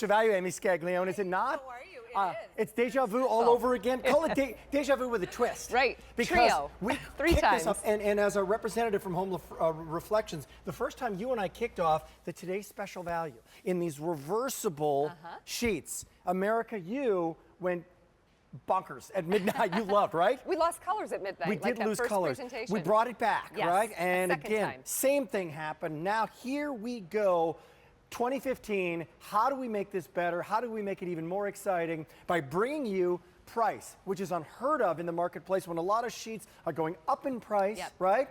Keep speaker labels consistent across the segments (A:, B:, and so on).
A: special value, Amy Scaglione, is it not?
B: How are you? It is.
A: It's deja vu all over again. Call it deja vu with a twist.
B: Right.
A: Because
B: Trio.
A: we
B: 3
A: kicked
B: times.
A: this up, and as a representative from Home Reflections, the first time you and I kicked off the Today's Special Value in these reversible sheets, America, you went bonkers at midnight. You loved, right?
B: We lost colors at midnight.
A: We
B: like
A: did lose
B: first
A: colors.
B: Presentation.
A: We brought it back,
B: Yes,
A: right?
B: a
A: And
B: second
A: again,
B: time.
A: same thing happened. Now here we go. 2015, how do we make this better? How do we make it even more exciting? By bringing you price, which is unheard of in the marketplace when a lot of sheets are going up in price, right?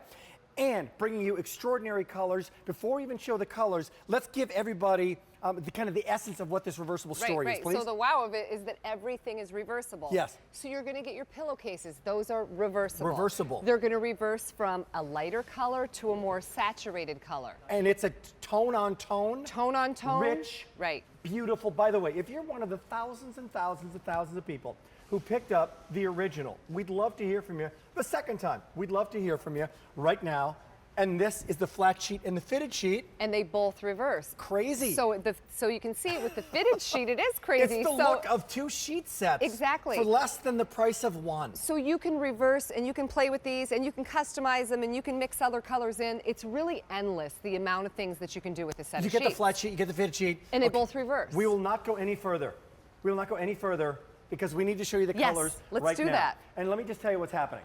A: And bringing you extraordinary colors. Before we even show the colors, let's give everybody the essence of what this reversible story is, please.
B: So the wow of it is that everything is reversible.
A: Yes.
B: So you're going to get your pillowcases. Those are reversible.
A: Reversible.
B: They're going to reverse from a lighter color to a more saturated color.
A: And it's a tone on tone.
B: Tone on tone.
A: Rich.
B: Right.
A: Beautiful. By the way, if you're one of the thousands and thousands and thousands of people who picked up the original, we'd love to hear from you. The second time, we'd love to hear from you right now. And this is the flat sheet and the fitted sheet.
B: And they both reverse.
A: Crazy.
B: So you can see with the fitted sheet, it is crazy.
A: It's the look of 2 sheet sets.
B: Exactly.
A: For less than the price of one.
B: So you can reverse and you can play with these and you can customize them and you can mix other colors in. It's really endless, the amount of things that you can do with a set of sheets.
A: You get the flat sheet, you get the fitted sheet.
B: And they both reverse.
A: We will not go any further. We will not go any further because we need to show you the colors right now.
B: Let's do that.
A: And let me just tell you what's happening.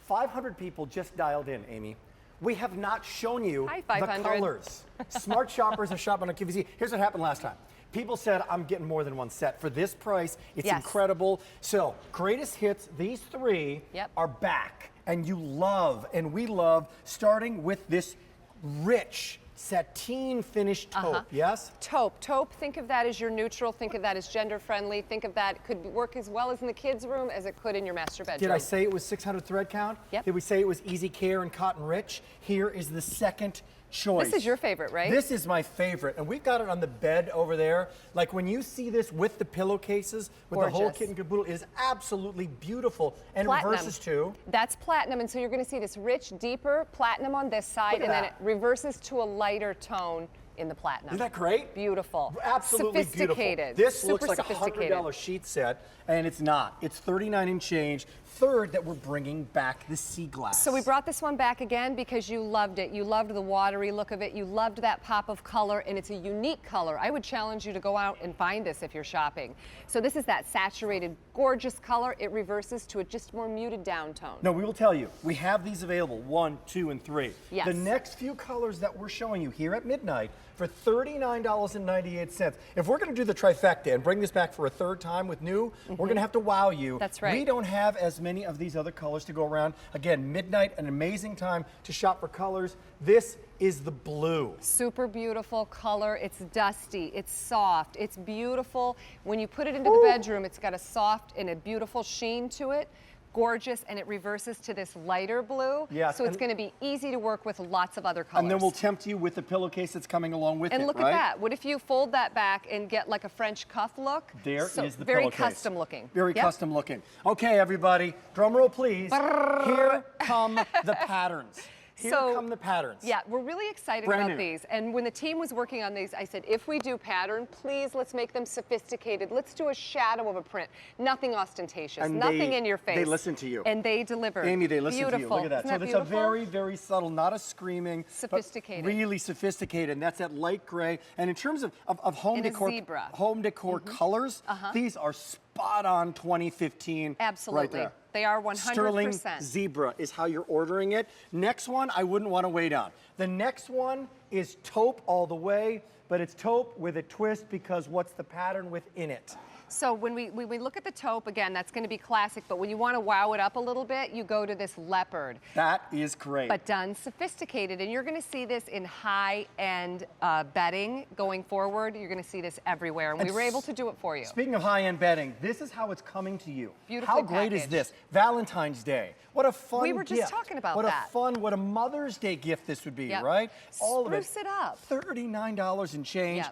A: 500 people just dialed in, Amy. We have not shown you the colors. Smart shoppers are shopping on QVC. Here's what happened last time. People said, I'm getting more than one set. For this price, it's incredible. So, greatest hits, these 3 are back. And you love, and we love, starting with this rich sateen finished taupe, yes?
B: Taupe, think of that as your neutral, think of that as gender friendly, think of that it could work as well as in the kids' room as it could in your master bedroom.
A: Did I say it was 600 thread count?
B: Yep.
A: Did we say it was easy care and cotton rich? Here is the second choice.
B: This is your favorite, right?
A: This is my favorite, and we've got it on the bed over there. Like when you see this with the pillowcases, with the whole kit and caboodle, it is absolutely beautiful. And
B: platinum.
A: Reverses too.
B: That's platinum, and so you're going to see this rich, deeper platinum on this side, and then it reverses to a lighter tone in the platinum.
A: Isn't that great?
B: Beautiful.
A: Absolutely
B: sophisticated.
A: Beautiful. This
B: Super
A: looks like a $100 sheet set, and it's not. It's $39 and change. Third, that we're bringing back the sea glass.
B: So we brought this one back again because you loved it. You loved the watery look of it. You loved that pop of color, and it's a unique color. I would challenge you to go out and find this if you're shopping. So this is that saturated, gorgeous color. It reverses to a just more muted down tone.
A: No, we will tell you. We have these available, 1, 2, and 3.
B: Yes.
A: The next few colors that we're showing you here at midnight for $39.98. If we're going to do the trifecta and bring this back for a third time with new, we're going to have to wow you.
B: That's right.
A: We don't have as many of these other colors to go around. Again, midnight, an amazing time to shop for colors. This is the blue.
B: Super beautiful color. It's dusty. It's soft. It's beautiful. When you put it into the bedroom, it's got a soft and a beautiful sheen to it. Gorgeous, and it reverses to this lighter blue.
A: Yes,
B: so it's going to be easy to work with lots of other colors.
A: And then we'll tempt you with the pillowcase that's coming along with it,
B: and look at that. What if you fold that back and get like a French cuff look?
A: There is the
B: very
A: pillowcase.
B: custom looking.
A: Very custom looking. Okay, everybody, drum roll, please. Here come the patterns. Here come the patterns.
B: Yeah, we're really excited about these. And when the team was working on these, I said, if we do pattern, please let's make them sophisticated. Let's do a shadow of a print. Nothing ostentatious,
A: and
B: nothing in your face.
A: They listen to you.
B: And they deliver.
A: Amy, they listen to you. Look at that.
B: Isn't
A: So it's a very, very subtle, not a screaming,
B: sophisticated.
A: But really sophisticated. And that's that light gray. And in terms of home decor, colors, these are spot on 2015.
B: Absolutely.
A: Right there.
B: They are 100%.
A: Sterling zebra is how you're ordering it. Next one, I wouldn't want to wait on. The next one is taupe all the way, but it's taupe with a twist because what's the pattern within it?
B: So when we look at the taupe, again, that's going to be classic, but when you want to wow it up a little bit, you go to this leopard.
A: That is great.
B: But done sophisticated, and you're going to see this in high-end bedding going forward. You're going to see this everywhere, and we were able to do it for you.
A: Speaking of high-end bedding, this is how it's coming to you.
B: Beautifully
A: How great
B: packaged.
A: is this? Valentine's Day. What a fun gift.
B: We were just talking about
A: what
B: that.
A: What a Mother's Day gift this would be, right? All
B: Spruce it up.
A: $39 and change.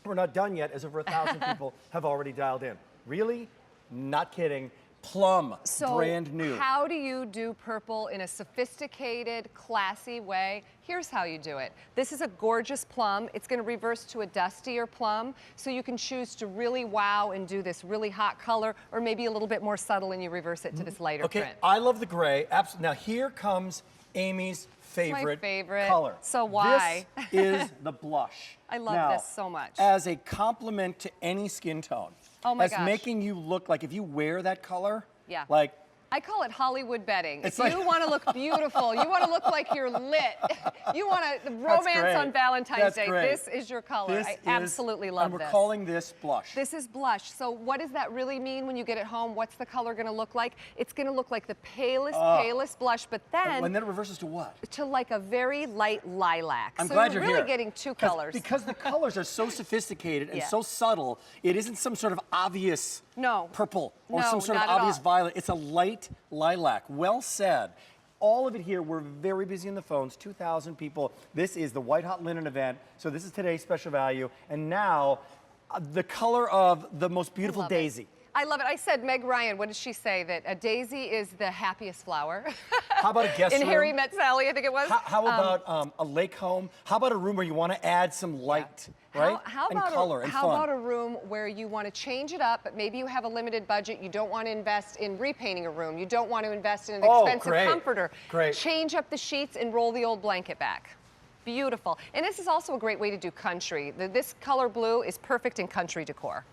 A: We're not done yet, as over 1,000 people have already dialed in. Really? Not kidding. plum,
B: So
A: brand new.
B: How do you do purple in a sophisticated, classy way? Here's how you do it. This is a gorgeous plum. It's going to reverse to a dustier plum, so you can choose to really wow and do this really hot color, or maybe a little bit more subtle and you reverse it to this lighter print.
A: I love the gray. Absolutely. Now here comes Amy's favorite color.
B: So why?
A: This is the blush.
B: I love this so much.
A: As a compliment to any skin tone.
B: Oh my
A: as
B: gosh.
A: making you look like if you wear that color,
B: yeah.
A: like
B: I call it Hollywood bedding.
A: If
B: you want to look beautiful, you want to look like you're lit, you want to romance on Valentine's Day, this is your color. I absolutely love this.
A: And we're calling this blush.
B: This is blush. So what does that really mean when you get it home? What's the color going to look like? It's going to look like the palest blush, but then...
A: And then it reverses to what?
B: To like a very light lilac.
A: I'm glad you're
B: really getting two colors.
A: Because the colors are so sophisticated and so subtle, it isn't some sort of obvious purple or some sort of obvious violet. It's a light lilac. Well said. All of it here, we're very busy in the phones, 2,000 people. This is the White Hot Linen event, so this is today's special value. And now, the color of the most beautiful daisy.
B: I love it. I said, Meg Ryan, what did she say? That a daisy is the happiest flower.
A: How about a guest room?
B: In Harry Met Sally, I think it was.
A: How about a lake home? How about a room where you want to add some light, right? And color and fun.
B: How about a room where you want to change it up, but maybe you have a limited budget, you don't want to invest in repainting a room, you don't want to invest in an expensive comforter. Change up the sheets and roll the old blanket back. Beautiful. And this is also a great way to do country. This color blue is perfect in country decor.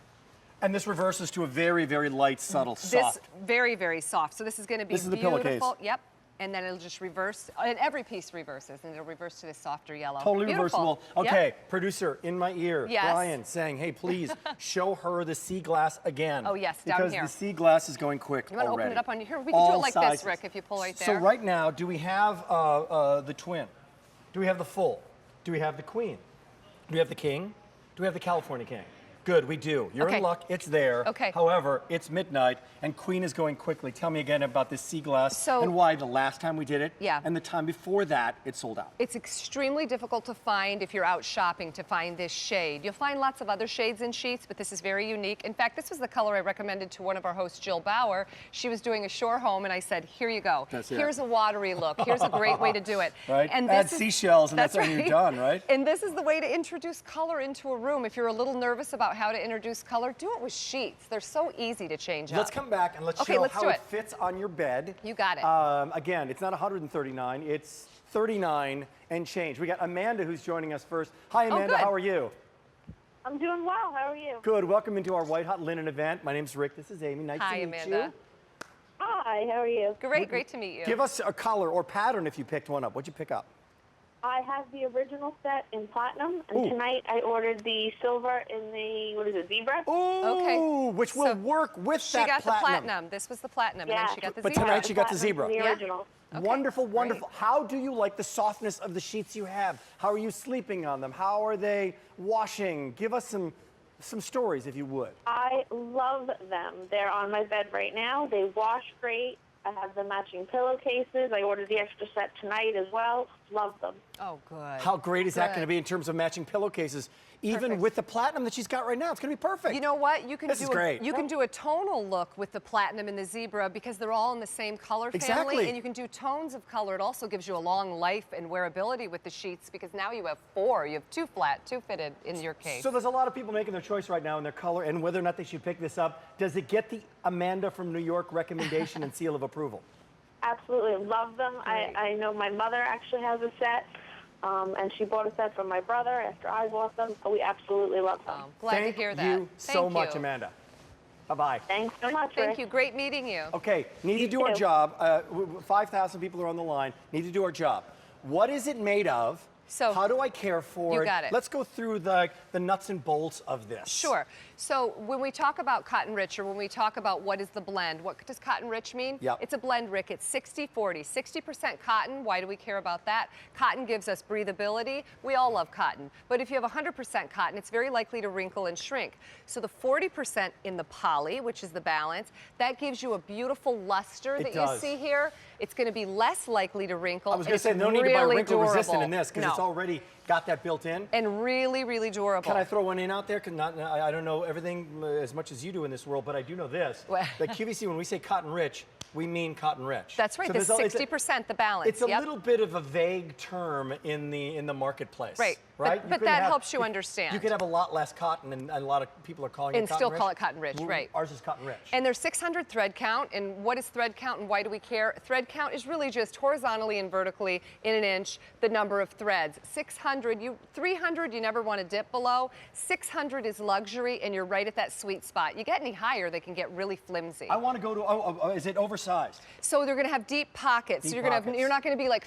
A: And this reverses to a very, very light, subtle, soft.
B: This very, very soft. So this is going to be beautiful.
A: This is the pillowcase.
B: Yep. And then it'll just reverse, and every piece reverses, and it'll reverse to this softer yellow.
A: Totally reversible. Okay, producer in my ear, Brian, saying, hey, please show her the sea glass again.
B: Oh, yes, down here.
A: Because the sea glass is going quick
B: already. You want to open it up on here? We can do it like this, Rick, if you pull right there.
A: So right now, do we have the twin? Do we have the full? Do we have the queen? Do we have the king? Do we have the California king? Good, we do. You're in luck, it's there.
B: Okay.
A: However, it's midnight, and Queen is going quickly. Tell me again about this sea glass and why the last time we did it and the time before that, it sold out.
B: It's extremely difficult to find if you're out shopping to find this shade. You'll find lots of other shades in sheets, but this is very unique. In fact, this was the color I recommended to one of our hosts, Jill Bauer. She was doing a shore home, and I said, here you go. Here's a watery look. Here's a great way to do it.
A: Right? And add seashells, and that's when you're done, right?
B: And this is the way to introduce color into a room. If you're a little nervous about how to introduce color, do it with sheets. They're so easy to change up.
A: Let's come back and let's show how it fits on your bed.
B: You got it.
A: Again, it's not 139, it's 39 and change. We got Amanda who's joining us first. Hi, Amanda, how are you?
C: I'm doing well. How are you?
A: Good. Welcome into our White Hot Linen event. My name's Rick. This is Amy. Nice to meet
B: Amanda.
A: you.
C: Hi, how are you?
B: Great to meet you.
A: Give us a color or pattern if you picked one up. What'd you pick up?
C: I have the original set in platinum, and tonight I ordered the silver in the, what is it, zebra?
A: Ooh, which will work with that platinum.
B: She got the platinum. This was the platinum, and then she got the zebra.
A: But tonight she got the zebra.
C: The original.
A: Wonderful, wonderful. How do you like the softness of the sheets you have? How are you sleeping on them? How are they washing? Give us some stories, if you would.
C: I love them. They're on my bed right now. They wash great. I have the matching pillowcases. I ordered the extra set tonight as well. Love them.
B: Oh, good.
A: How great is that going to be in terms of matching pillowcases? Even with the platinum that she's got right now, it's going to be perfect.
B: You know what? You can
A: you
B: can do a tonal look with the platinum and the zebra because they're all in the same color family. And you can do tones of color. It also gives you a long life and wearability with the sheets because now you have 4. You have 2 flat, 2 fitted in your case.
A: So there's a lot of people making their choice right now in their color and whether or not they should pick this up. Does it get the Amanda from New York recommendation and seal of approval?
C: Absolutely. Love them. I know my mother actually has a set. And she bought a set from my brother after I bought them, so we absolutely love them.
B: Glad to hear that.
A: Thank you so much, Amanda. Bye-bye.
C: Thanks so much,
B: Thank you. Great meeting you.
A: Okay, need to do our job. 5,000 people are on the line. Need to do our job. What is it made of? So how do I care for it?
B: You got it.
A: Let's go through the nuts and bolts of this.
B: Sure. So when we talk about cotton rich, or when we talk about what is the blend, what does cotton rich mean?
A: Yep.
B: It's a blend, Rick. It's 60-40. 60% cotton. Why do we care about that? Cotton gives us breathability. We all love cotton. But if you have 100% cotton, it's very likely to wrinkle and shrink. So the 40% in the poly, which is the balance, that gives you a beautiful luster that you see here. It's going to be less likely to wrinkle.
A: I was going to say, no need to buy wrinkle resistant in this because it's already got that built in.
B: And really, really durable.
A: Can I throw one in out there? I don't know everything as much as you do in this world, but I do know this. That QVC, when we say cotton rich, we mean cotton rich.
B: That's right, so the 60%, the balance.
A: It's a little bit of a vague term in the marketplace.
B: Right. But that helps you understand.
A: You could have a lot less cotton, and a lot of people are calling it cotton rich.
B: And still call it cotton rich, right.
A: Ours is cotton rich.
B: And there's 600 thread count, and what is thread count and why do we care? Thread count is really just horizontally and vertically in an inch, the number of threads. 300 you never want to dip below. 600 is luxury, and you're right at that sweet spot. You get any higher, they can get really flimsy.
A: I want to go to, is it oversized?
B: So they're going to have deep pockets.
A: Deep
B: You're not going to be like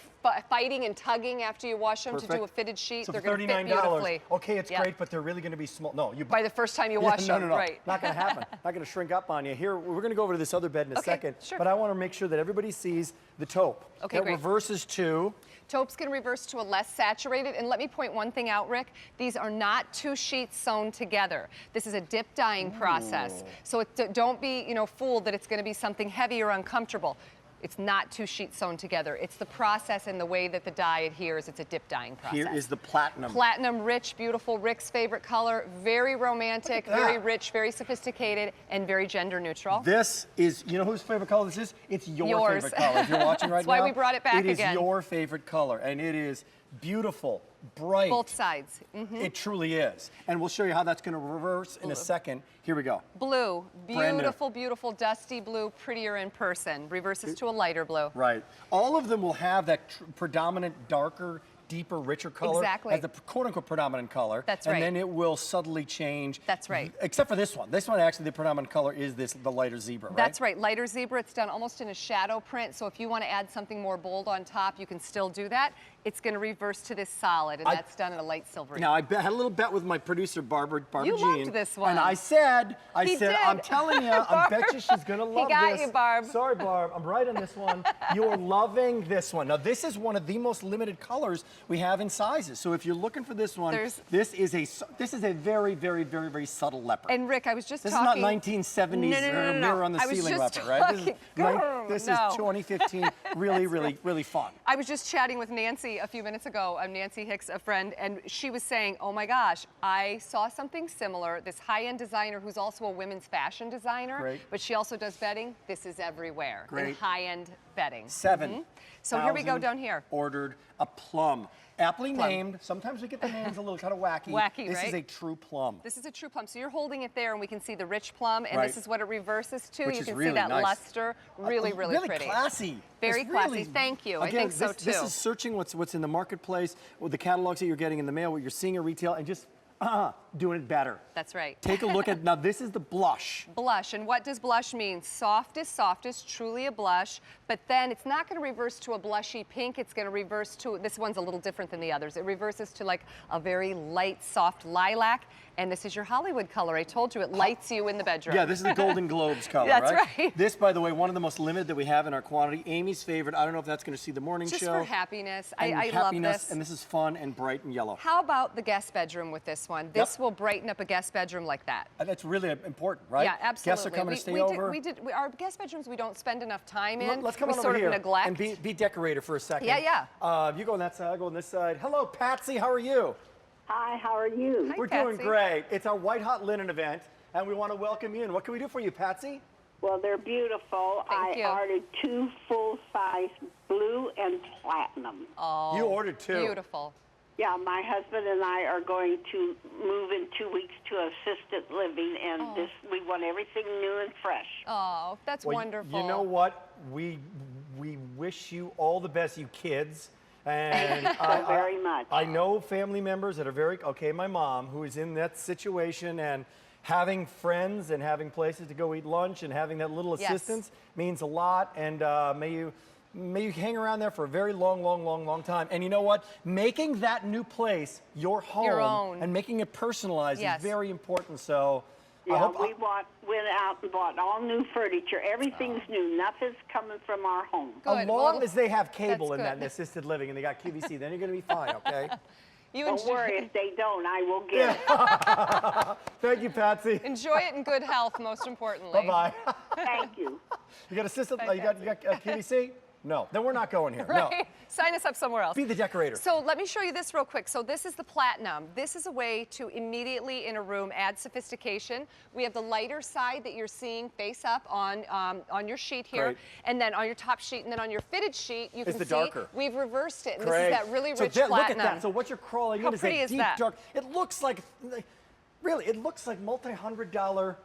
B: fighting and tugging after you wash them to do a fitted sheet.
A: So
B: they're going to fit beautifully.
A: Okay, it's great, but they're really going to be small. No,
B: by the first time you wash them,
A: no.
B: right?
A: Not going to happen. Not going to shrink up on you. Here, we're going to go over to this other bed in a second.
B: Sure.
A: But I want to make sure that everybody sees the taupe.
B: Okay,
A: that
B: great.
A: reverses to.
B: Taupe's going to reverse to a less saturated, and let me point one thing out, Rick. These are not two sheets sewn together. This is a dip dyeing process. So don't be, fooled that it's going to be something heavy or uncomfortable. It's not two sheets sewn together. It's the process and the way that the dye adheres. It's a dip dyeing process.
A: Here is the platinum.
B: Platinum, rich, beautiful, Rick's favorite color. Very romantic, very rich, very sophisticated, and very gender neutral.
A: This is, you know whose favorite color this is? It's your favorite color. If you're watching right now.
B: That's why we brought it back again.
A: It is your favorite color, and it is beautiful, bright.
B: Both sides.
A: It truly is. And we'll show you how that's going to reverse in a second. Here we go.
B: Blue. Beautiful, beautiful, dusty blue, prettier in person. Reverses to a lighter blue.
A: Right. All of them will have that predominant darker, deeper, richer color as the quote-unquote predominant color.
B: That's right.
A: And then it will subtly change.
B: That's right.
A: Except for this one. This one, actually, the predominant color is the lighter zebra, right?
B: That's right. Lighter zebra. It's done almost in a shadow print. So if you want to add something more bold on top, you can still do that. It's going to reverse to this solid, and that's done in a light silvery.
A: Now, I had a little bet with my producer, Barbara
B: You
A: Jean.
B: loved this one.
A: And I said, I'm telling you, I bet you she's going to love this.
B: He got you, Barb.
A: Sorry, Barb. I'm right on this one. You're loving this one. Now, this is one of the most limited colors we have in sizes. So if you're looking for this one, this is a very, very, very, very subtle leopard.
B: And Rick, I was just
A: talking. This is not 1970s mirror on the ceiling leopard, right? This is 2015. Really, really, really fun.
B: I was just chatting with Nancy a few minutes ago. Nancy Hicks, a friend, and she was saying, oh my gosh, I saw something similar. This high-end designer who's also a women's fashion designer, but she also does bedding. This is everywhere in high-end bedding.
A: 7.
B: So here we go down here.
A: Ordered a plum. Aptly named. Sometimes we get the names a little kind of wacky. This is a true plum.
B: This is a true plum. So you're holding it there, and we can see the rich plum, and this is what it reverses to.
A: Which
B: you can
A: really
B: see that
A: nice.
B: Luster. Really, really pretty.
A: Really classy.
B: Very classy. Thank you.
A: Again,
B: I think so too.
A: This is searching what's in the marketplace, with the catalogs that you're getting in the mail, what you're seeing at retail, and just doing it better.
B: That's right.
A: Take a look at, now this is the blush.
B: Blush, and what does blush mean? Softest, truly a blush, but then it's not going to reverse to a blushy pink, it's going to reverse to, this one's a little different than the others. It reverses to like a very light, soft lilac, and this is your Hollywood color. I told you, it lights you in the bedroom.
A: Yeah, this is the Golden Globes color,
B: That's right.
A: This, by the way, one of the most limited that we have in our quantity. Amy's favorite. I don't know if that's going to see the morning show.
B: Just for happiness. I love this.
A: And this is fun and bright and yellow.
B: How about the guest bedroom with this one? This will brighten up a guest bedroom like that.
A: That's really important, right?
B: Yeah, absolutely.
A: Guests are coming to stay over.
B: Our guest bedrooms we don't spend enough time in.
A: Let's come
B: we
A: on
B: sort
A: over here
B: of neglect.
A: and be decorator for a second.
B: Yeah.
A: You go on that side, I go on this side. Hello, Patsy, how are you?
D: Hi, how are you?
B: Hi,
A: We're
B: Patsy.
A: doing great. It's our White Hot Linen event, and we want to welcome you in. What can we do for you, Patsy?
D: Well, they're beautiful.
B: Thank you.
D: I ordered 2 full-size blue and platinum.
B: Oh,
A: you ordered 2.
B: Beautiful.
D: Yeah, my husband and I are going to move in 2 weeks to assisted living, and we want everything new and fresh.
B: Oh, that's wonderful.
A: You know what? We wish you all the best, you kids. And
D: very much.
A: I know family members that are my mom, who is in that situation, and having friends and having places to go eat lunch and having that little assistance means a lot. And may you hang around there for a very long time. And you know what? Making that new place your home,
B: your own,
A: and making it personalized is very important. So
D: yeah, we went out and bought all new furniture. Everything's new. Nothing's coming from our home.
B: Good.
A: As long as they have cable in that assisted living and they got QVC, then you're going to be fine, okay?
D: Don't worry, if they don't, I will get it.
A: Thank you, Patsy.
B: Enjoy it in good health, most importantly.
A: Bye-bye.
D: Thank you.
A: You got assisted, you got QVC? No, then we're not going here.
B: Right?
A: No.
B: Sign us up somewhere else.
A: Be the decorator.
B: So let me show you this real quick. So this is the platinum. This is a way to immediately in a room add sophistication. We have the lighter side that you're seeing face up on your sheet here,
A: Great.
B: and then on your top sheet, and then on your fitted sheet, you can see
A: darker.
B: we've reversed it. And
A: Great.
B: this is that really rich
A: Look
B: platinum.
A: at that. So what you're crawling
B: How
A: in is
B: pretty
A: a
B: is
A: deep
B: that?
A: dark. It looks like, really, it looks like multi-$100.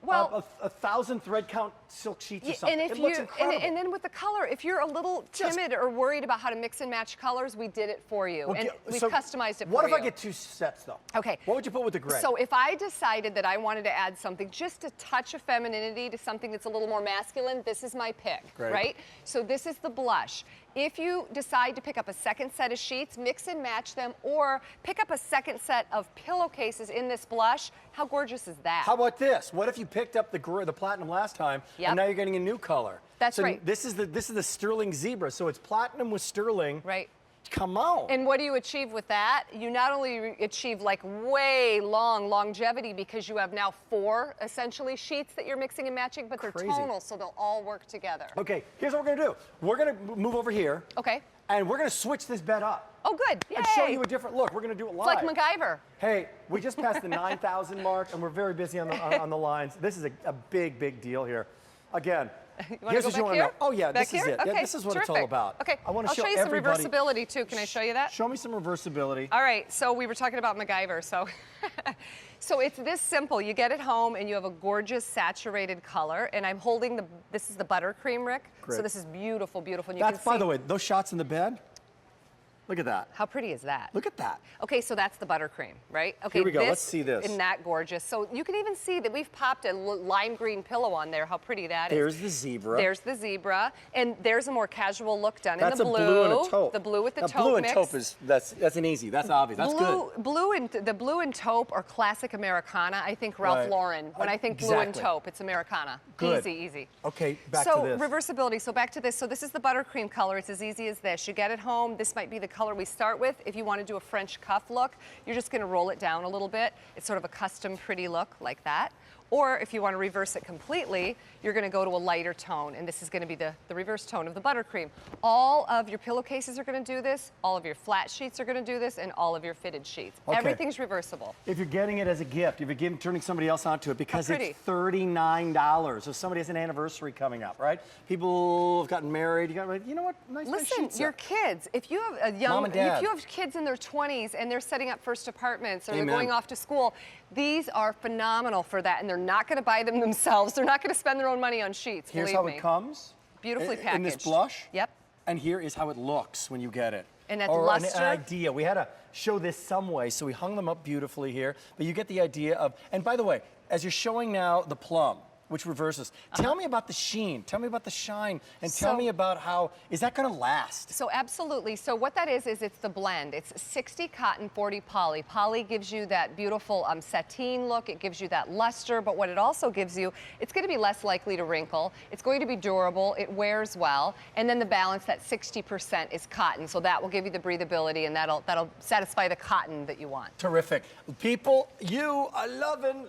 B: Well,
A: 1,000 thread count silk sheets or something.
B: And if
A: it looks incredible.
B: and then with the color, if you're a little timid or worried about how to mix and match colors, we did it for you.
A: Okay,
B: And we've
A: so
B: customized it for you.
A: What if I get 2 sets though?
B: Okay.
A: What would you put with the gray?
B: So if I decided that I wanted to add something, just a touch of femininity to something that's a little more masculine, this is my pick,
A: Great.
B: right? So this is the blush. If you decide to pick up a second set of sheets, mix and match them, or pick up a second set of pillowcases in this blush, how gorgeous is that?
A: How about this? What if you picked up the platinum last time, and now you're getting a new color?
B: That's right.
A: This is the sterling zebra. So it's platinum with sterling.
B: Right.
A: Come on.
B: And what do you achieve with that? You not only achieve like way long longevity because you have now 4 essentially sheets that you're mixing and matching, but they're tonal, so they'll all work together.
A: Okay, here's what we're gonna do. We're gonna move over here.
B: Okay.
A: And we're gonna switch this bed up.
B: Oh, good. Yay.
A: And show you a different look. We're gonna do it live.
B: It's like MacGyver.
A: Hey, we just passed the 9,000 mark, and we're very busy on the lines. This is a big deal here. Again.
B: Here's what you want to know.
A: Oh yeah,
B: back
A: this
B: here?
A: is it.
B: Okay,
A: Yeah, this is what
B: terrific.
A: it's all about.
B: Okay,
A: I want to
B: I'll show you
A: everybody.
B: some reversibility too. Can I show you that?
A: Show me some reversibility.
B: All right, so we were talking about MacGyver, so so it's this simple. You get it home and you have a gorgeous saturated color, and I'm holding this is the buttercream, Rick.
A: Great.
B: So this is beautiful, beautiful. And you
A: That's,
B: can see,
A: by the way, those shots in the bed. Look at that.
B: how pretty is that?
A: Look at that.
B: Okay, so that's the buttercream, right? Okay,
A: Here we go. Let's see this.
B: Isn't that gorgeous? So you can even see that we've popped a lime green pillow on there. How pretty that is.
A: There's the zebra.
B: There's the zebra, and there's a more casual look done
A: That's
B: in the blue.
A: a blue and a taupe.
B: The blue with the
A: now,
B: taupe
A: blue and
B: mix.
A: taupe is that's an easy. That's obvious. That's good.
B: The blue and taupe are classic Americana. I think Ralph Lauren. When I think blue and taupe, it's Americana.
A: Good.
B: Easy.
A: Okay, back to this.
B: So reversibility. So back to this. So this is the buttercream color. It's as easy as this. You get it home. This might be the color we start with. If you want to do a French cuff look, you're just going to roll it down a little bit. It's sort of a custom pretty look like that. Or if you want to reverse it completely, you're going to go to a lighter tone, and this is going to be the reverse tone of the buttercream. All of your pillowcases are going to do this, all of your flat sheets are going to do this, and all of your fitted sheets.
A: Okay.
B: Everything's reversible.
A: If you're getting it as a gift, if you're turning somebody else onto it, because it's $39. So somebody has an anniversary coming up, right? People have gotten married. You know what? Nice
B: Listen,
A: sheet
B: your
A: set.
B: kids, if you have a young,
A: Mom and Dad.
B: if you have kids in their 20s and they're setting up first apartments or
A: Amen.
B: they're going off to school, these are phenomenal for that, and they're not going to buy them themselves. They're not going to spend their own money on sheets.
A: Here's
B: believe
A: how
B: me.
A: it comes.
B: Beautifully packaged.
A: In this blush.
B: Yep.
A: And here is how it looks when you get it.
B: And that
A: or
B: luster.
A: An idea. We had to show this some way, so we hung them up beautifully here. But you get the idea of, and by the way, as you're showing now the plum, which reverses, tell me about the sheen, tell me about the shine, and tell me about how, is that gonna last?
B: So absolutely. So what that is it's the blend. It's 60 cotton, 40 poly. Poly gives you that beautiful sateen look. It gives you that luster, but what it also gives you, it's going to be less likely to wrinkle. It's going to be durable. It wears well. And then the balance, that 60% is cotton. So that will give you the breathability, and that'll satisfy the cotton that you want.
A: Terrific. People, you are loving.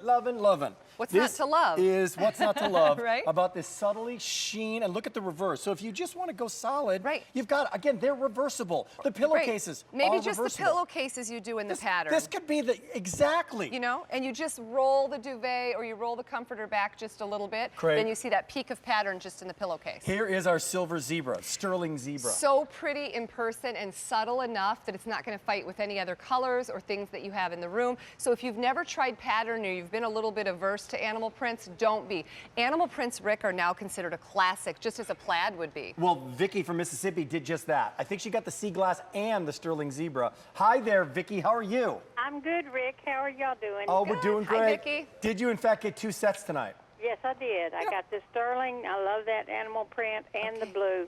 B: What's not to love?
A: Is what's not to love
B: Right?
A: about this subtly sheen, and look at the reverse. So if you just want to go solid, you've got, again, they're reversible. The pillowcases
B: Maybe
A: are
B: just
A: reversible.
B: the pillowcases you do in the pattern.
A: This could be exactly.
B: You know, and you just roll the duvet or you roll the comforter back just a little bit.
A: Great.
B: Then you see that peak of pattern just in the pillowcase.
A: Here is our silver zebra, sterling zebra.
B: So pretty in person and subtle enough that it's not going to fight with any other colors or things that you have in the room. So if you've never tried pattern or you've been a little bit averse to animal prints, don't be. Animal prints, Rick, are now considered a classic, just as a plaid would be.
A: Well, Vicky from Mississippi did just that. I think she got the sea glass and the sterling zebra. Hi there, Vicky. How are you?
E: I'm good, Rick. How are y'all doing?
A: Oh,
E: Good.
A: we're doing great.
B: Hi, Vicky.
A: Did you, in fact, get 2 sets tonight?
E: Yes, I did. I got the sterling. I love that animal print and the blue,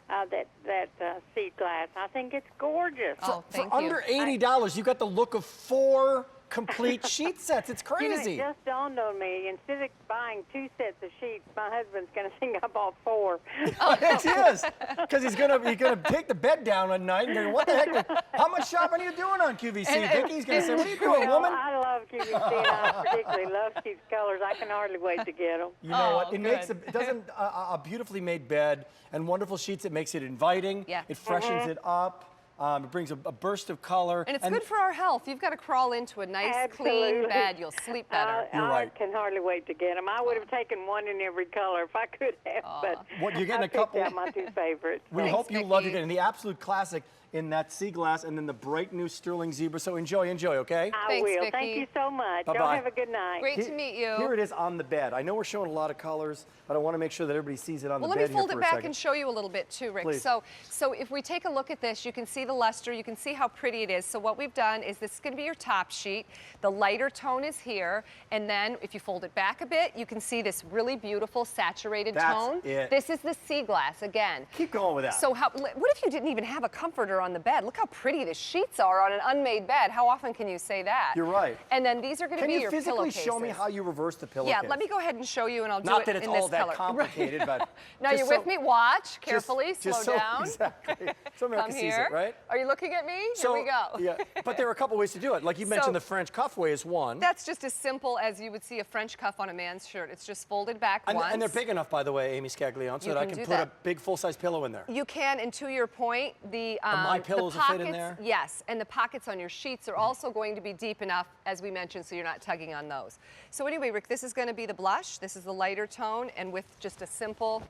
E: that sea glass. I think it's gorgeous.
B: Oh, thank
A: For
B: you.
A: under $80, you got the look of 4 complete sheet sets. It's crazy.
E: You know, it just dawned on me, instead of buying 2 sets of sheets, my husband's going to think I bought 4.
A: Oh, yes, he is. Because he's gonna take the bed down at night and go, what the heck? How much shopping are you doing on QVC? Vicky's going to say, what are you doing, woman?
E: I love QVC, and I particularly love these colors. I can hardly wait to get them.
A: You know what? It doesn't a beautifully made bed and wonderful sheets. It makes it inviting.
B: Yeah.
A: It freshens it up. It brings a burst of color.
B: And it's good for our health. You've got to crawl into a nice, clean bed. You'll sleep better.
A: You're right.
E: I can hardly wait to get them. I would have taken one in every color if I could have, but
A: you're getting
E: I
A: a couple.
E: picked out my 2 favorites.
A: We hope you love it. And the absolute classic in that sea glass, and then the bright new sterling zebra. So enjoy, okay?
E: I will.
B: Vicky.
E: Thank you so much.
A: Bye-bye.
E: Y'all have a good night.
B: Great to meet you.
A: Here it is on the bed. I know we're showing a lot of colors, but I want to make sure that everybody sees it on the bed.
B: Well, let me fold
A: here
B: it
A: for a
B: back
A: second.
B: and show you a little bit too, Rick.
A: Please.
B: So if we take a look at this, you can see the luster, you can see how pretty it is. So what we've done is this is going to be your top sheet. The lighter tone is here, and then if you fold it back a bit, you can see this really beautiful saturated tone.
A: It.
B: This is the sea glass again.
A: Keep going with that.
B: So what if you didn't even have a comforter on the bed? Look how pretty the sheets are on an unmade bed. How often can you say that?
A: You're right.
B: And then these are going to be your pillowcases.
A: Can you physically show me how you reverse the pillowcase?
B: Yeah, let me go ahead and show you, and I'll do
A: Not
B: it
A: that it's
B: in
A: all
B: this
A: that
B: color.
A: complicated, but
B: now
A: just
B: you're
A: so-
B: with me. Watch carefully.
A: Just
B: slow down.
A: Exactly. So America
B: Come
A: sees
B: here.
A: it, right?
B: Are you looking at me?
A: So,
B: here we go.
A: Yeah, but there are a couple ways to do it. Like you mentioned, the French cuff way is one.
B: That's just as simple as you would see a French cuff on a man's shirt. It's just folded back once.
A: And they're big enough, by the way, Amy Scaglione, so that I can put a big full-size pillow in there.
B: You can, and to your point, the
A: My pillows
B: the
A: will
B: pockets,
A: fit in there?
B: Yes, and the pockets on your sheets are also going to be deep enough, as we mentioned, so you're not tugging on those. So anyway, Rick, this is going to be the blush. This is the lighter tone, and with just a simple,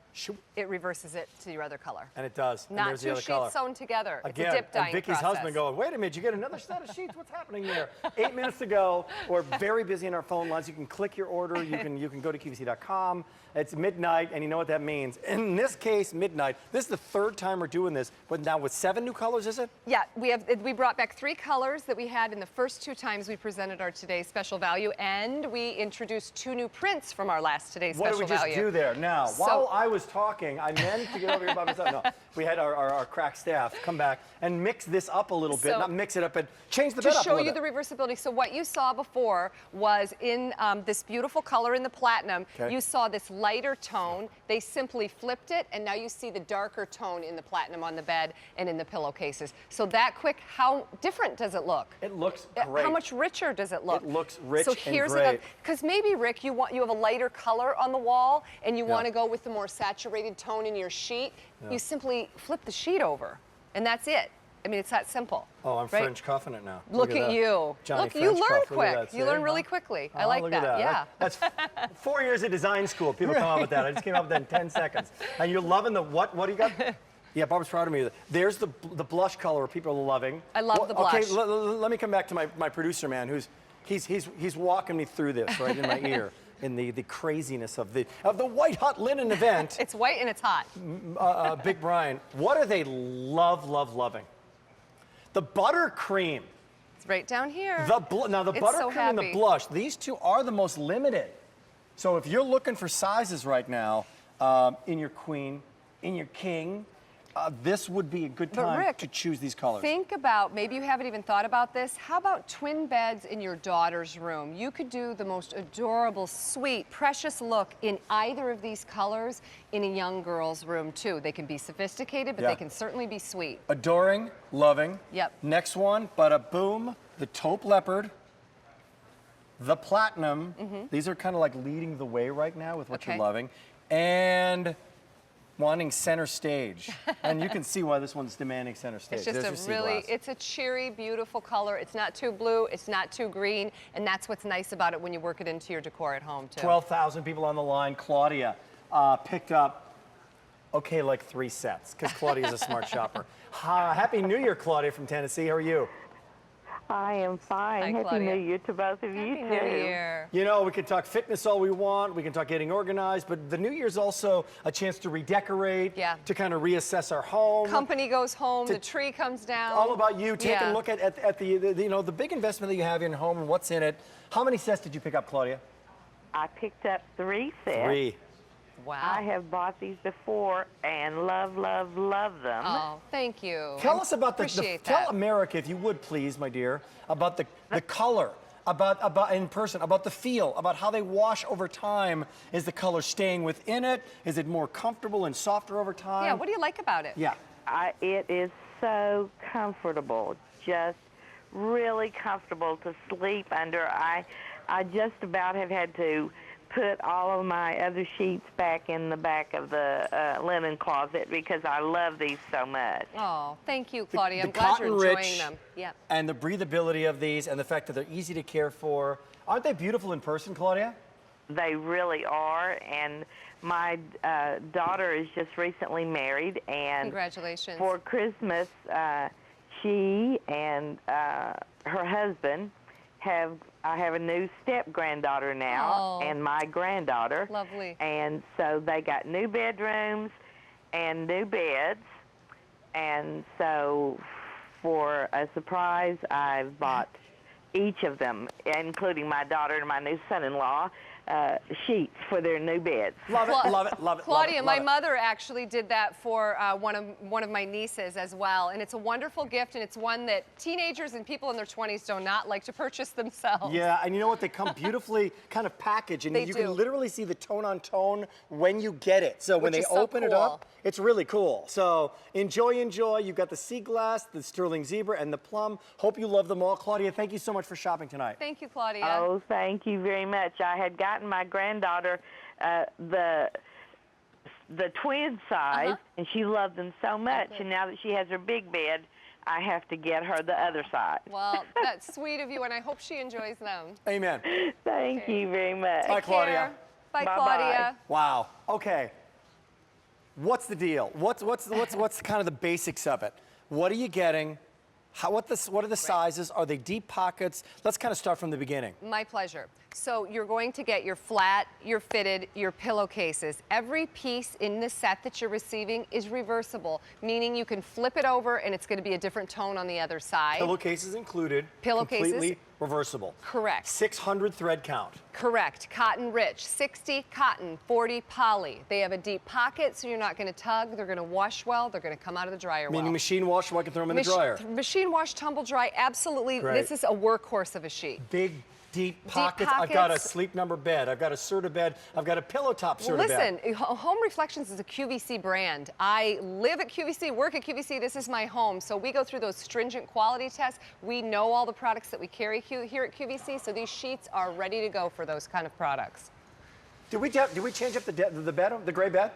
B: it reverses it to your other color.
A: And it does. And
B: Not
A: there's the
B: two
A: other
B: sheets
A: color.
B: sewn together.
A: Again,
B: it's a dip dyeing
A: and Vicky's
B: process.
A: husband going, wait a minute, you get another set of sheets? What's happening there? 8 minutes to go. We're very busy in our phone lines. You can click your order. You can go to QVC.com. It's midnight, and you know what that means. In this case, midnight. This is the 3rd time we're doing this, but now with 7 new colors, is it?
B: Yeah, we brought back 3 colors that we had in the first 2 times we presented our Today's Special Value, and we introduced 2 new prints from our last Today's Special Value.
A: What did we just do there? Now, while I was talking, I meant to get over here by myself. No, we had our crack staff come back and mix this up a little bit. Not mix it up, but change the bed up a
B: little
A: little
B: bit. To show you the reversibility. So what you saw before was in this beautiful color in the platinum, you saw this lighter tone. They simply flipped it, and now you see the darker tone in the platinum on the bed and in the pillowcases. So that quick, how different does it look?
A: It looks great.
B: How much richer does it look?
A: It looks rich
B: and great. So here's because maybe, Rick, you have a lighter color on the wall, and you want to go with the more saturated tone in your sheet. You simply flip the sheet over, and that's it. I mean, it's that simple.
A: Oh, I'm French cuffing it now.
B: Look at you.
A: Johnny
B: Look, you learn
A: cuff.
B: quick. You learn really quickly. I like that. Yeah.
A: That's 4 years of design school. People come up with that. I just came up with that in 10 seconds. And you're loving the what? What do you got? Yeah, Barbara's proud of me. There's the blush color people are loving.
B: I love the blush.
A: Okay, let me come back to my producer man, he's walking me through this right in my ear. In the craziness of the white hot linen event.
B: It's white and it's hot.
A: Big Brian, what are they loving? The buttercream.
B: It's right down here.
A: Now the buttercream and the blush, these 2 are the most limited. So if you're looking for sizes right now, in your queen, in your king, this would be a good time
B: Rick,
A: to choose these colors.
B: Think about, maybe you haven't even thought about this, how about twin beds in your daughter's room? You could do the most adorable, sweet, precious look in either of these colors in a young girl's room too. They can be sophisticated, but they can certainly be sweet.
A: Adoring, loving.
B: Yep.
A: Next one, bada boom, the Taupe Leopard, the Platinum. These are kind of like leading the way right now with what you're loving. And wanting center stage. And you can see why this one's demanding center stage.
B: It's just it's a cheery, beautiful color. It's not too blue, it's not too green, and that's what's nice about it when you work it into your decor at home too.
A: 12,000 people on the line. Claudia picked up, like 3 sets, because Claudia's a smart shopper. Happy New Year, Claudia from Tennessee. How are you?
F: I am fine.
B: Hi,
F: Happy
B: Claudia.
F: New Year to both of you,
B: Happy
F: too.
B: New Year.
A: You know, we can talk fitness all we want. We can talk getting organized, but the New Year's also a chance to redecorate, to kind of reassess our home.
B: Company goes home, the tree comes down.
A: All about you. Take a look at the big investment that you have in your home and what's in it. How many sets did you pick up, Claudia?
F: I picked up 3 sets.
A: 3.
B: Wow.
F: I have bought these before and love them.
B: Oh, thank you.
A: Tell us about
B: Appreciate
A: tell America, if you would please, my dear, about the color about in person, about the feel, about how they wash over time. Is the color staying within it? Is it more comfortable and softer over time?
B: Yeah, what do you like about it?
A: Yeah.
F: It is so comfortable, just really comfortable to sleep under. I just about have had to put all of my other sheets back in the back of the linen closet because I love these so much.
B: Oh, thank you, Claudia. I'm
A: The
B: glad you're enjoying
A: cotton-rich
B: them. Yeah.
A: and the breathability of these and the fact that they're easy to care for. Aren't they beautiful in person, Claudia?
F: They really are, and my daughter is just recently married, and
B: Congratulations.
F: for Christmas, she and her husband I have a new step-granddaughter now, and my granddaughter.
B: Lovely.
F: And so they got new bedrooms and new beds, and so for a surprise, I've bought each of them, including my daughter and my new son-in-law, sheets for their new beds.
A: Love it, love it, love it.
B: Claudia,
A: love
B: my
A: it.
B: mother actually did that for one of my nieces as well, and it's a wonderful gift, and it's one that teenagers and people in their 20s do not like to purchase themselves.
A: Yeah, and you know what? They come beautifully kind of packaged, and
B: They
A: you
B: do.
A: can literally see the tone on tone when you get it. So when
B: Which
A: they
B: is so
A: open it
B: cool.
A: up, it's really cool. So enjoy, enjoy. You've got the sea glass, the sterling zebra, and the plum. Hope you love them all. Claudia, thank you so much for shopping tonight.
B: Thank you, Claudia.
F: Oh, thank you very much. I had gotten my granddaughter the twin size, and she loved them so much. And now that she has her big bed, I have to get her the other size.
B: Well, that's sweet of you, and I hope she enjoys them.
A: Amen.
F: Thank you very much.
A: Bye,
B: Take
A: Claudia.
B: care. Bye,
F: Bye-bye.
B: Claudia.
A: Wow. Okay. What's the deal? What's kind of the basics of it? What are you getting? What are the sizes? Are they deep pockets? Let's kind of start from the beginning.
B: My pleasure. So you're going to get your flat, your fitted, your pillowcases. Every piece in the set that you're receiving is reversible, meaning you can flip it over and it's going to be a different tone on the other side.
A: Pillowcases included.
B: Pillowcases.
A: Completely reversible.
B: Correct.
A: 600 thread count.
B: Correct. Cotton rich, 60 cotton, 40 poly. They have a deep pocket, so you're not going to tug. They're going to wash well. They're going to come out of the dryer well.
A: Meaning machine wash, so I can throw them in the dryer.
B: Machine wash, tumble dry, absolutely.
A: Great.
B: This is a workhorse of a sheet.
A: Big, deep pockets. I've got a sleep number bed. I've got a Serta bed. I've got a pillow top Serta bed.
B: Listen, Home Reflections is a QVC brand. I live at QVC, work at QVC. This is my home. So we go through those stringent quality tests. We know all the products that we carry here at QVC. So these sheets are ready to go for those kind of products.
A: Did we change up the bed, the gray bed?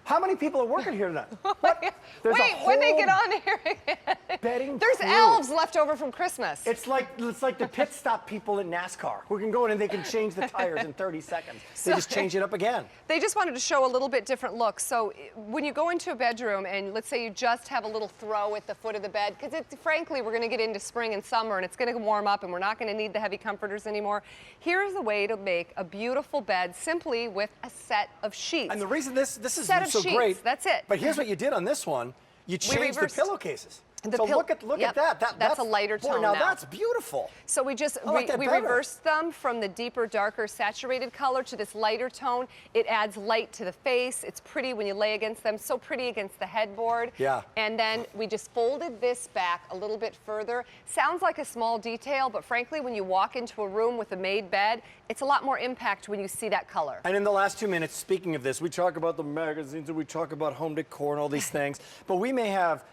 A: How many people are working here tonight? What?
B: Wait, when they get on here again.
A: Bedding
B: There's
A: crew.
B: elves left over from Christmas.
A: It's like the pit stop people in NASCAR who can go in and they can change the tires in 30 seconds. They just change it up again.
B: They just wanted to show a little bit different look. So when you go into a bedroom and let's say you just have a little throw at the foot of the bed, because frankly, we're going to get into spring and summer and it's going to warm up and we're not going to need the heavy comforters anymore. Here's a way to make a beautiful bed simply with a set of sheets.
A: And the reason this is
B: Set of
A: so
B: sheets,
A: great.
B: that's it.
A: But here's what you did on this one. You changed the pillowcases. So look at that.
B: That's a lighter tone
A: now.
B: now.
A: That's beautiful.
B: So we just
A: I like that
B: we
A: better.
B: reversed them from the deeper, darker, saturated color to this lighter tone. It adds light to the face. It's pretty when you lay against them. So pretty against the headboard.
A: Yeah.
B: And then we just folded this back a little bit further. Sounds like a small detail, but frankly, when you walk into a room with a made bed, it's a lot more impact when you see that color.
A: And in the last 2 minutes, speaking of this, we talk about the magazines and we talk about home decor and all these things, but we may have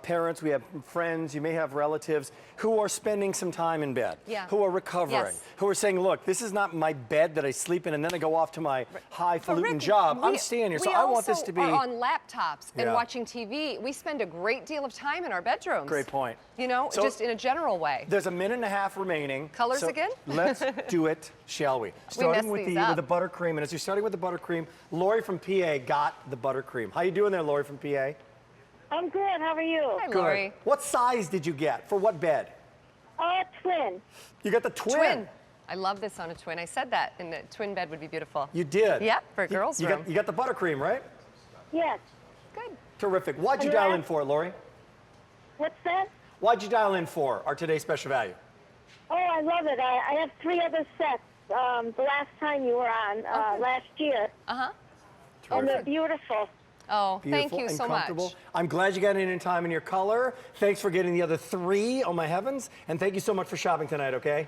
A: parents, we have friends, you may have relatives who are spending some time in bed, who are recovering, who are saying, look, this is not my bed that I sleep in and then I go off to my highfalutin job. I'm staying here, so I want this to be...
B: We also are on laptops and watching TV. We spend a great deal of time in our bedrooms.
A: Great point.
B: You know,
A: So
B: just in a general way.
A: There's a minute and a half remaining.
B: Colors again?
A: Let's do it, shall we? Starting with the buttercream, and as you're starting with the buttercream, Lori from PA got the buttercream. How you doing there, Lori from PA?
C: I'm good. How are you?
B: Hi, Lori.
A: What size did you get? For what bed?
C: Twin.
A: You got the twin.
B: Twin. I love this on a twin. I said that, and the twin bed would be beautiful.
A: You did?
B: Yep, for a girl's room.
A: You got the buttercream, right?
C: Yes.
B: Good.
A: Terrific. Why'd you dial in for it, Lori?
C: What's that?
A: Why'd you dial in for our today's special value?
C: Oh, I love it. I have 3 other sets. The last time you were on, last year.
B: Uh-huh.
C: And they're beautiful.
B: Oh,
A: Beautiful
B: thank you
A: and
B: so
A: comfortable.
B: much.
A: I'm glad you got in time in your color. Thanks for getting the other 3. Oh, my heavens. And thank you so much for shopping tonight, okay?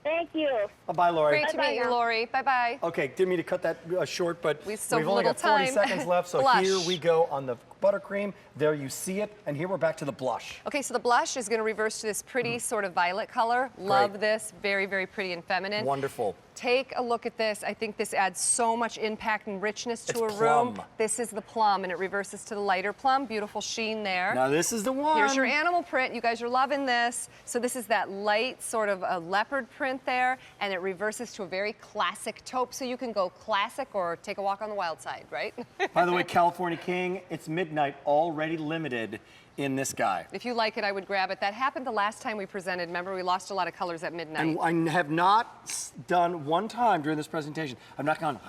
C: Thank you.
A: Bye, Lori.
B: Great to meet you, Lori. Bye-bye.
A: Okay, didn't mean to cut that short, but
B: We still
A: we've
B: have
A: only
B: little
A: got 40
B: time.
A: seconds left, so
B: Blush.
A: here we go on the buttercream. There you see it, and here we're back to the blush.
B: Okay, so the blush is going to reverse to this pretty sort of violet color. Love this. Very, very pretty and feminine.
A: Wonderful.
B: Take a look at this. I think this adds so much impact and richness to
A: It's
B: a room.
A: plum.
B: This is the plum, and it reverses to the lighter plum. Beautiful sheen there.
A: Now this is the one.
B: Here's your animal print. You guys are loving this. So this is that light sort of a leopard print there, and it reverses to a very classic taupe. So you can go classic or take a walk on the wild side, right?
A: By the way, California King, it's midnight, already limited in this guy.
B: If you like it, I would grab it. That happened the last time we presented. Remember, we lost a lot of colors at midnight.
A: And I have not done one time during this presentation. I've not gone,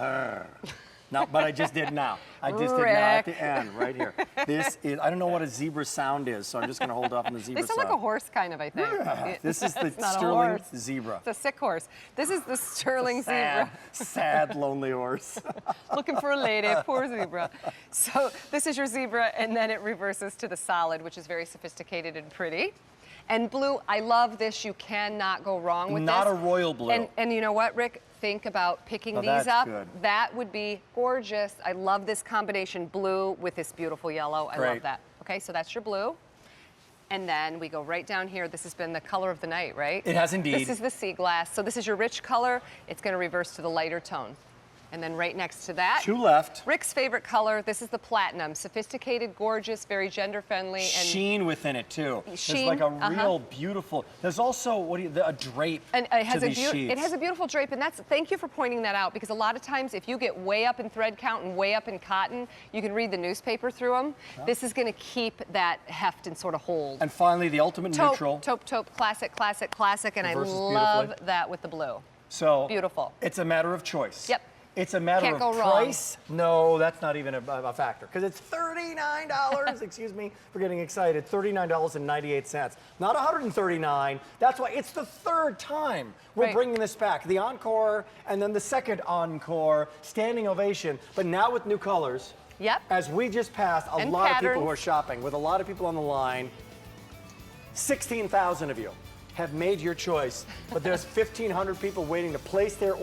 A: no, but I just did now. I just did now at the end, right here. This is, I don't know what a zebra sound is, so I'm just going to hold off on the zebra
B: They sound
A: sound.
B: like a horse, kind of, I think.
A: This is the
B: It's not a
A: sterling
B: horse.
A: zebra.
B: It's a sick horse. This is the sterling
A: Sad,
B: zebra.
A: sad, lonely horse.
B: Looking for a lady, poor zebra. So this is your zebra, and then it reverses to the solid, which is very sophisticated and pretty. And blue, I love this. You cannot go wrong with
A: Not
B: this.
A: a royal blue.
B: And you know what, Rick? Think about picking these
A: that's
B: up.
A: good.
B: That would be gorgeous. I love this combination blue with this beautiful yellow. I love
A: Great.
B: that. Okay, so that's your blue. And then we go right down here. This has been the color of the night, right?
A: It has indeed.
B: This is the sea glass. So this is your rich color. It's going to reverse to the lighter tone. And then right next to that,
A: Two left.
B: Rick's favorite color. This is the platinum. Sophisticated, gorgeous, very gender-friendly. And
A: Sheen within it too.
B: Sheen,
A: It's like a real beautiful. There's also a drape
B: And it has
A: to
B: a
A: these sheets.
B: it has a beautiful drape, and thank you for pointing that out, because a lot of times if you get way up in thread count and way up in cotton, you can read the newspaper through them. This is going to keep that heft and sort of hold.
A: And finally, the ultimate neutral.
B: Taupe, classic, classic, classic, and I
A: Reverses
B: love
A: beautifully.
B: that with the blue.
A: So
B: Beautiful.
A: It's a matter of choice.
B: Yep.
A: It's a matter
B: Can't
A: of
B: go wrong.
A: price. No, that's not even a factor, because it's $39. Excuse me for getting excited. $39.98. Not $139. That's why it's the third time we're
B: Right.
A: bringing this back. The encore, and then the second encore, standing ovation. But now with new colors.
B: Yep.
A: As we just passed a
B: And
A: lot of people
B: patterns.
A: who are shopping, with a lot of people on the line. 16,000 of you have made your choice, but there's 1,500 people waiting to place their order.